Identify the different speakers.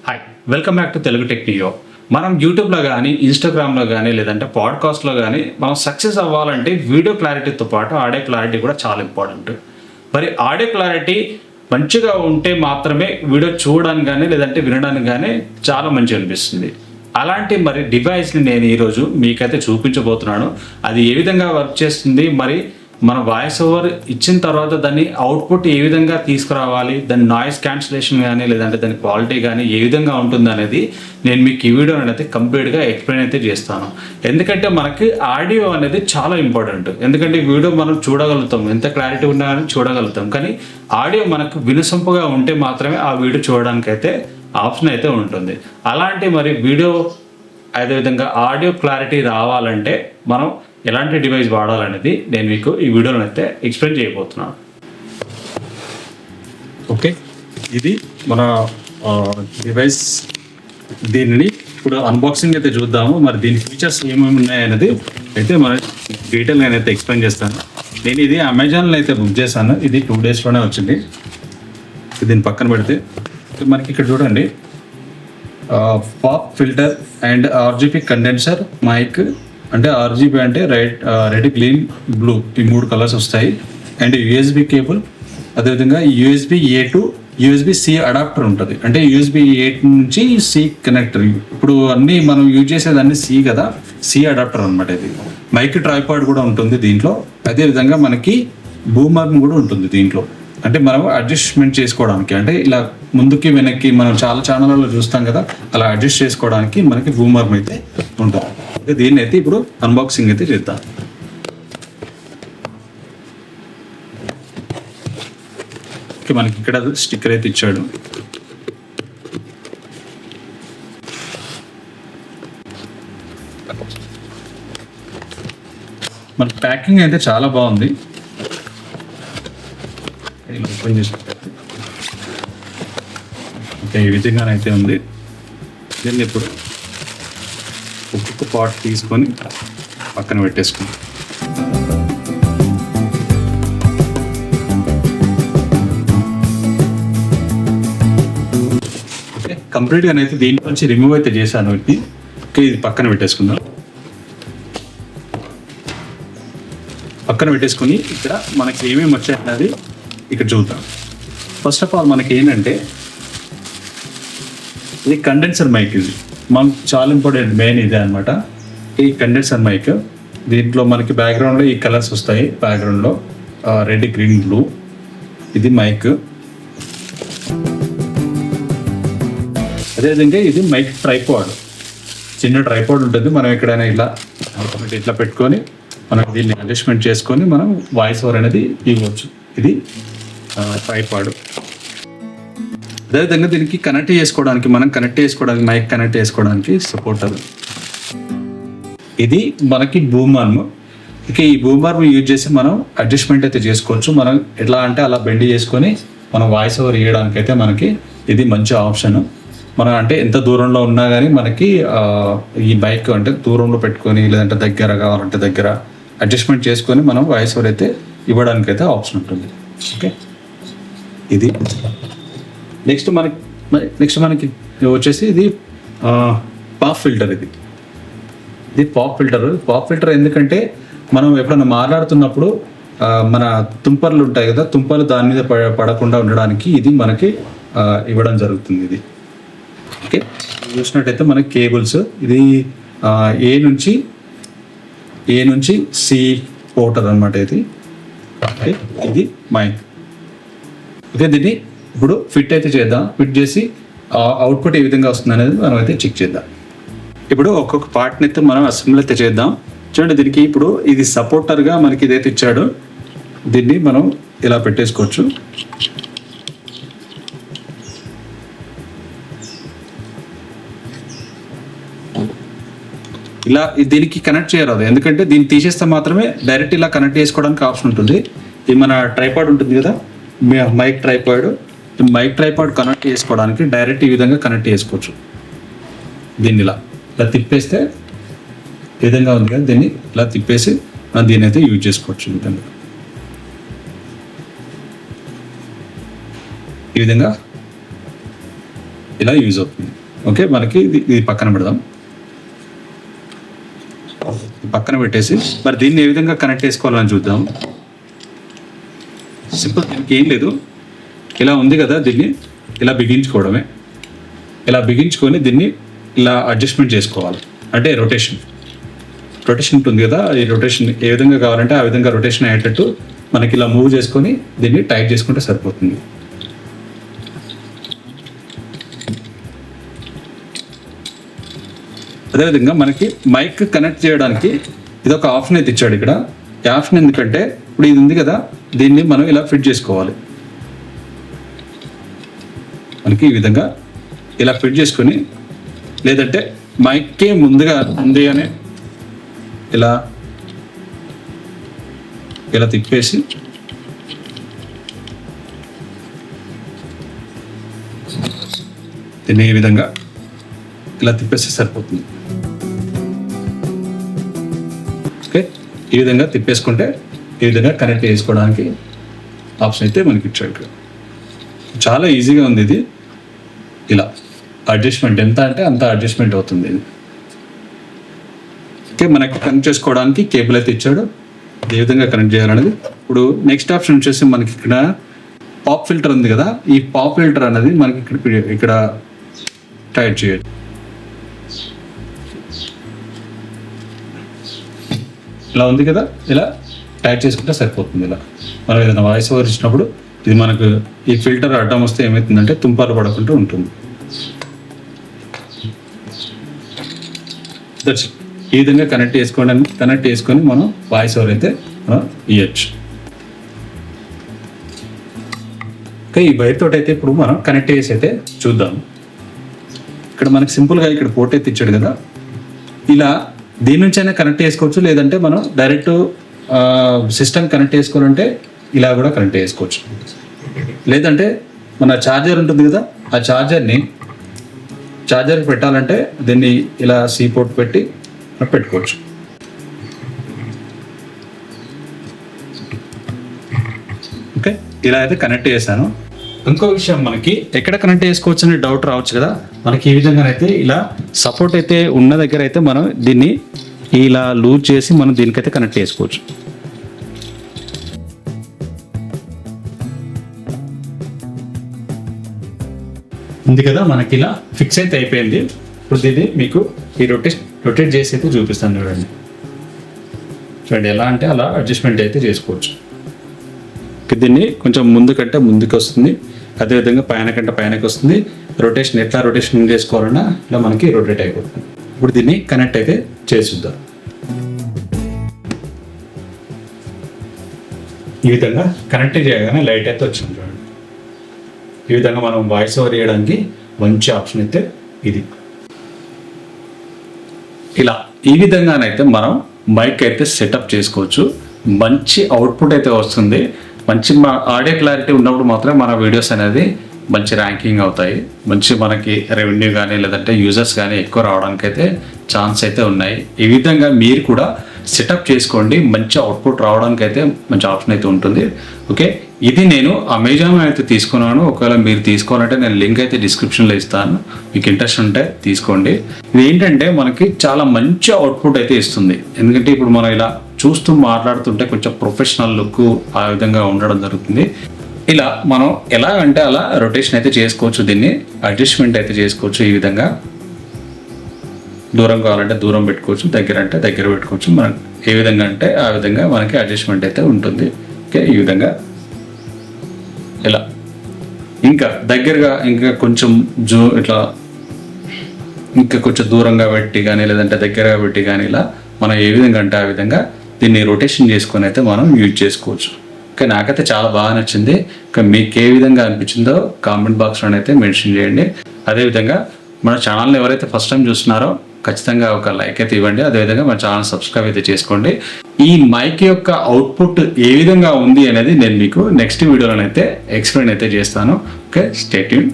Speaker 1: Hi, welcome back to Telugu Technio. మనం యూట్యూబ్లో కానీ ఇన్స్టాగ్రామ్లో కానీ లేదంటే పాడ్కాస్ట్లో కానీ మనం సక్సెస్ అవ్వాలంటే వీడియో క్లారిటీతో పాటు ఆడియో క్లారిటీ కూడా చాలా ఇంపార్టెంట్. మరి ఆడియో క్లారిటీ మంచిగా ఉంటే మాత్రమే వీడియో చూడడానికి కానీ లేదంటే వినడానికి కానీ చాలా మంచిగా అనిపిస్తుంది. అలాంటి మరి డివైస్ని నేను ఈరోజు మీకైతే చూపించబోతున్నాను. అది ఏ విధంగా వర్క్ చేస్తుంది, మరి మన వాయిస్ ఓవర్ ఇచ్చిన తర్వాత దాన్ని అవుట్పుట్ ఏ విధంగా తీసుకురావాలి, దాని నాయిస్ క్యాన్సిలేషన్ కానీ లేదంటే దాని క్వాలిటీ కానీ ఏ విధంగా ఉంటుంది అనేది నేను మీకు ఈ వీడియో అనేది కంప్లీట్గా ఎక్స్ప్లెయిన్ అయితే చేస్తాను. ఎందుకంటే మనకి ఆడియో అనేది చాలా ఇంపార్టెంట్. ఎందుకంటే ఈ వీడియో మనం చూడగలుగుతాం, ఎంత క్లారిటీ ఉన్నా కానీ చూడగలుగుతాం, కానీ ఆడియో మనకు వినసొంపుగా ఉంటే మాత్రమే ఆ వీడియో చూడడానికి అయితే ఆప్షన్ అయితే ఉంటుంది. అలాంటి మరి వీడియో అదేవిధంగా ఆడియో క్లారిటీ రావాలంటే మనం ఎలాంటి డివైస్ వాడాలనేది నేను మీకు ఈ వీడియోలో అయితే ఎక్స్ప్లెయిన్ చేయబోతున్నాను. ఓకే, ఇది మన డివైస్. దీనిని ఇప్పుడు అన్బాక్సింగ్ అయితే చూద్దాము. మరి దీని ఫీచర్స్ ఏమేమి ఉన్నాయనేది అయితే మన డీటెయిల్ నేనైతే ఎక్స్ప్లెయిన్ చేస్తాను. నేను ఇది అమెజాన్లో అయితే బుక్ చేశాను. ఇది 2 డేస్లోనే వచ్చింది. దీన్ని పక్కన పెడితే మనకి ఇక్కడ చూడండి, pop filter and RGB condenser mic, అంటే ఆర్జీబీ అంటే రెడ్, గ్రీన్, బ్లూ, ఈ 3 కలర్స్ వస్తాయి. అండ్ యూఎస్బి కేబుల్, అదేవిధంగా USB A to USB C adapter ఉంటుంది. అంటే యూఎస్బి A నుంచి C కనెక్టర్. ఇప్పుడు అన్నీ మనం యూజ్ చేసేది అన్ని C కదా, C అడాప్టర్ అనమాట. ఇది మైక్ ట్రైపాడ్ కూడా ఉంటుంది దీంట్లో. అదేవిధంగా మనకి బూమర్ కూడా ఉంటుంది దీంట్లో. అంటే మనం అడ్జస్ట్మెంట్ చేసుకోవడానికి, అంటే ఇలా ముందుకి వెనక్కి మనం చాలా ఛానళ్ళలో చూస్తాం కదా, అలా అడ్జస్ట్ చేసుకోవడానికి మనకి బూమర్ అయితే ఉంటుంది. దీన్ని అయితే ఇప్పుడు అన్బాక్సింగ్ అయితే చేద్దాం. మనకి ఇక్కడ స్టిక్కర్ అయితే ఇచ్చాడు. మన ప్యాకింగ్ అయితే చాలా బాగుంది. ఓపెన్ చేసి ఓకే, ఈ విధంగానైతే ఉంది. దీన్ని ఇప్పుడు ఒక్కొక్క పార్ట్ తీసుకొని పక్కన పెట్టేసుకుందాం. ఓకే, కంప్లీట్గా అయితే దీంట్లో నుంచి రిమూవ్ అయితే చేశాను. ఇది పక్కన పెట్టేసుకుందాం. పక్కన పెట్టేసుకొని ఇక్కడ మనకి ఏమేమి వచ్చాయన్నది ఇక్కడ చూద్దాం. ఫస్ట్ ఆఫ్ ఆల్ మనకి ఏంటంటే ఇది కండెన్సర్ మైక్. ఇది మనకు చాలా ఇంపార్టెంట్, మెయిన్ ఇదే అనమాట. ఈ కండెన్సర్ మైక్, దీంట్లో మనకి బ్యాక్గ్రౌండ్లో ఈ కలర్స్ వస్తాయి. బ్యాక్గ్రౌండ్లో రెడ్, గ్రీన్, బ్లూ. ఇది మైక్. అదేవిధంగా ఇది మైక్ ట్రైపాడ్, చిన్న ట్రైపాడ్ ఉంటుంది. మనం ఎక్కడైనా ఇట్లా పెట్టుకొని మనం దీన్ని అడ్జస్ట్మెంట్ చేసుకొని మనం వాయిస్ ఓవర్ అనేది ఇవ్వచ్చు. ఇది ట్రైపాడ్. అదేవిధంగా దీనికి కనెక్ట్ చేసుకోవడానికి, మైక్ కనెక్ట్ చేసుకోవడానికి సపోర్టర్. ఇది మనకి బూమ్ ఆర్మ్. ఇక ఈ బూమ్ ఆర్మ్ యూజ్ చేసి మనం అడ్జస్ట్మెంట్ అయితే చేసుకోవచ్చు. మనం ఎట్లా అంటే అలా బెండ్ చేసుకొని మనం వాయిస్ ఓవర్ ఇవ్వడానికి అయితే మనకి ఇది మంచి ఆప్షన్. మనం అంటే ఎంత దూరంలో ఉన్నా కానీ మనకి ఈ మైక్ అంటే దూరంలో పెట్టుకొని లేదంటే దగ్గర కావాలంటే దగ్గర అడ్జస్ట్మెంట్ చేసుకొని మనం వాయిస్ ఓవర్ అయితే ఇవ్వడానికి అయితే ఆప్షన్ ఉంటుంది. ఓకే, ఇది నెక్స్ట్ మనకి వచ్చేసి ఇది పాప్ ఫిల్టర్. ఇది పాప్ ఫిల్టర్ ఎందుకంటే మనం ఎప్పుడైనా మాట్లాడుతున్నప్పుడు మన తుంపర్లు ఉంటాయి కదా, తుంపర్లు దాని మీద పడకుండా ఉండడానికి ఇది మనకి ఇవ్వడం జరుగుతుంది. ఇది ఓకే, చూసినట్టయితే మనకి కేబుల్స్, ఇది ఏ నుంచి C పోర్టర్ అనమాట. ఇది మైక్. ఓకే, దీన్ని ఇప్పుడు ఫిట్ అయితే చేద్దాం. ఫిట్ చేసి అవుట్పుట్ ఏ విధంగా వస్తుంది అనేది మనం అయితే చెక్ చేద్దాం. ఇప్పుడు ఒక్కొక్క పార్ట్ని అయితే మనం అసెంబ్లీ అయితే చేద్దాం. చూడండి, దీనికి ఇప్పుడు ఇది సపోర్టర్గా మనకి ఇదైతే ఇచ్చాడు. దీన్ని మనం ఇలా పెట్టేసుకోవచ్చు. ఇలా దీనికి కనెక్ట్ చేయరాదు, ఎందుకంటే దీన్ని తీసేస్తే మాత్రమే డైరెక్ట్ ఇలా కనెక్ట్ చేసుకోవడానికి ఆప్షన్ ఉంటుంది. ఇది మన ట్రైపాడ్ ఉంటుంది కదా, మైక్ ట్రైపాడ్ కనెక్ట్ చేసుకోవడానికి డైరెక్ట్ ఈ విధంగా కనెక్ట్ చేసుకోవచ్చు. దీన్ని ఇలా తిప్పేస్తే ఈ విధంగా ఉంది కదా, దీన్ని ఇలా తిప్పేసి దీన్ని అయితే యూజ్ చేసుకోవచ్చు. ఈ విధంగా ఇలా యూజ్ అవుతుంది. ఓకే, మనకి ఇది పక్కన పెడదాం. పక్కన పెట్టేసి మరి దీన్ని ఏ విధంగా కనెక్ట్ చేసుకోవాలని చూద్దాం. సింపుల్, దీనికి ఏం లేదు, ఇలా ఉంది కదా, దీన్ని ఇలా బిగించుకోవడమే. ఇలా బిగించుకొని దీన్ని ఇలా అడ్జస్ట్మెంట్ చేసుకోవాలి. అంటే రొటేషన్ ఉంటుంది కదా, ఈ రొటేషన్ ఏ విధంగా కావాలంటే ఆ విధంగా రొటేషన్ అయ్యేటట్టు మనకి ఇలా మూవ్ చేసుకొని దీన్ని టైట్ చేసుకుంటే సరిపోతుంది. అదేవిధంగా మనకి మైక్ కనెక్ట్ చేయడానికి ఇది ఒక ఆప్షన్ అయితే ఇచ్చాడు ఇక్కడ. ఈ ఆప్షన్ ఎందుకంటే ఇప్పుడు ఇది ఉంది కదా, దీన్ని మనం ఇలా ఫిట్ చేసుకోవాలి. మనకి ఈ విధంగా ఇలా ఫిట్ చేసుకొని, లేదంటే మైక్కే ముందుగానే ఇలా తిప్పేసి దీన్ని ఈ విధంగా ఇలా తిప్పేస్తే సరిపోతుంది. ఓకే, ఈ విధంగా తిప్పేసుకుంటే ఈ విధంగా కనెక్ట్ చేసుకోవడానికి ఆప్షన్ అయితే మనకి ఇచ్చాడు ఇక్కడ. చాలా ఈజీగా ఉంది ఇది. ఇలా అడ్జస్ట్మెంట్ ఎంత అంటే అంత అడ్జస్ట్మెంట్ అవుతుంది ఇది. ఓకే, మనకి కనెక్ట్ చేసుకోవడానికి కేబుల్ అయితే ఇచ్చాడు, ఏ విధంగా కనెక్ట్ చేయాలనేది. ఇప్పుడు నెక్స్ట్ ఆప్షన్ వచ్చేసి మనకి ఇక్కడ పాప్ ఫిల్టర్ ఉంది కదా, ఈ పాప్ ఫిల్టర్ అనేది మనకి ఇక్కడ టైట్ చేయొచ్చు. ఇలా ఉంది కదా, ఇలా టైట్ చేసుకుంటే సరిపోతుంది. ఇలా మనం ఏదైనా వాయిస్ ఓవర్ ఇచ్చినప్పుడు ఇది మనకు ఈ ఫిల్టర్ అడ్డం వస్తే ఏమవుతుందంటే తుంపాలు పడకుండా ఉంటుంది. ఈ విధంగా కనెక్ట్ చేసుకొని మనం వాయిస్ ఓవర్ అయితే మనం ఇవ్వచ్చు. ఓకే, ఈ వైర్ తోటి అయితే ఇప్పుడు మనం కనెక్ట్ చేసి అయితే చూద్దాం. ఇక్కడ మనకి సింపుల్గా ఇక్కడ పోర్ట్ అయితే ఇచ్చాడు కదా, ఇలా దీని నుంచి అయినా కనెక్ట్ చేసుకోవచ్చు, లేదంటే మనం డైరెక్ట్ సిస్టమ్ కనెక్ట్ చేసుకోవాలంటే ఇలా కూడా కనెక్ట్ చేసుకోవచ్చు. లేదంటే మన ఛార్జర్ ఉంటుంది కదా, ఆ ఛార్జర్ పెట్టాలంటే దీన్ని ఇలా సీ పోర్ట్ పెట్టి పెట్టుకోవచ్చు. ఓకే, ఇలా అయితే కనెక్ట్ చేశాను. ఇంకో విషయం, మనకి ఎక్కడ కనెక్ట్ చేసుకోవచ్చు అనే డౌట్ రావచ్చు కదా. మనకి ఈ విధంగా అయితే ఇలా సపోర్ట్ అయితే ఉన్న దగ్గర అయితే మనం దీన్ని ఇలా లూజ్ చేసి మనం దీనికైతే కనెక్ట్ చేసుకోవచ్చు. ఉంది కదా, మనకి ఇలా ఫిక్స్ అయితే అయిపోయింది. ఇప్పుడు దీన్ని మీకు ఈ రొటేట్ చేసి అయితే చూపిస్తాను. చూడండి ఎలా అంటే అలా అడ్జస్ట్మెంట్ అయితే చేసుకోవచ్చు. దీన్ని కొంచెం ముందుకు వస్తుంది, అదేవిధంగా పైనకి వస్తుంది. ఎట్లా రొటేషన్ చేసుకోవాలన్నా ఇలా మనకి రొటేట్ అయిపోతుంది. ఇప్పుడు దీన్ని కనెక్ట్ అయితే చేసిద్దాం. ఈ విధంగా కనెక్ట్ చేయగానే లైట్ అయితే వచ్చింది చూడండి. ఈ విధంగా మనం వాయిస్ ఓవర్ చేయడానికి మంచి ఆప్షన్ అయితే ఇది. ఇలా ఈ విధంగానైతే మనం మైక్ అయితే సెటప్ చేసుకోవచ్చు. మంచి అవుట్పుట్ అయితే వస్తుంది. మంచి ఆడియో క్లారిటీ ఉన్నప్పుడు మాత్రమే మన వీడియోస్ అనేది మంచి ర్యాంకింగ్ అవుతాయి. మంచి మనకి రెవెన్యూ కానీ లేదంటే యూజర్స్ కానీ ఎక్కువ రావడానికి అయితే ఛాన్స్ అయితే ఉన్నాయి. ఈ విధంగా మీరు కూడా సెటప్ చేసుకోండి, మంచి అవుట్పుట్ రావడానికి అయితే మంచి ఆప్షన్ అయితే ఉంటుంది. ఓకే, ఇది నేను అమెజాన్ అయితే తీసుకున్నాను. ఒకవేళ మీరు తీసుకోవాలంటే నేను లింక్ అయితే డిస్క్రిప్షన్లో ఇస్తాను, మీకు ఇంట్రెస్ట్ ఉంటే తీసుకోండి. ఇది ఏంటంటే మనకి చాలా మంచి అవుట్పుట్ అయితే ఇస్తుంది. ఎందుకంటే ఇప్పుడు మనం ఇలా చూస్తూ మాట్లాడుతుంటే కొంచెం ప్రొఫెషనల్ లుక్ ఆ విధంగా ఉండడం జరుగుతుంది. ఇలా మనం ఎలా అంటే అలా రొటేషన్ అయితే చేసుకోవచ్చు, దీన్ని అడ్జస్ట్మెంట్ అయితే చేసుకోవచ్చు. ఈ విధంగా దూరం కావాలంటే దూరం పెట్టుకోవచ్చు, దగ్గర అంటే దగ్గర పెట్టుకోవచ్చు. మనం ఏ విధంగా అంటే ఆ విధంగా మనకి అడ్జస్ట్మెంట్ అయితే ఉంటుంది. ఓకే, ఈ విధంగా ఇలా ఇంకా దగ్గరగా ఇంకా కొంచెం ఇట్లా ఇంకా కొంచెం దూరంగా పెట్టి కానీ లేదంటే దగ్గరగా పెట్టి కానీ ఇలా మనం ఏ విధంగా అంటే ఆ విధంగా దీన్ని రొటేషన్ చేసుకొని అయితే మనం యూజ్ చేసుకోవచ్చు. ఓకే, నాకైతే చాలా బాగా నచ్చింది. ఇంకా మీకు ఏ విధంగా అనిపించిందో కామెంట్ బాక్స్లో అయితే మెన్షన్ చేయండి. అదేవిధంగా మన ఛానల్ని ఎవరైతే ఫస్ట్ టైం చూస్తున్నారో ఖచ్చితంగా ఒక లైక్ అయితే ఇవ్వండి. అదేవిధంగా మన ఛానల్ సబ్స్క్రైబ్ అయితే చేసుకోండి. ఈ మైక్ యొక్క అవుట్పుట్ ఏ విధంగా ఉంది అనేది నేను మీకు నెక్స్ట్ వీడియోలో అయితే ఎక్స్ప్లెయిన్ అయితే చేస్తాను. Okay, stay tune.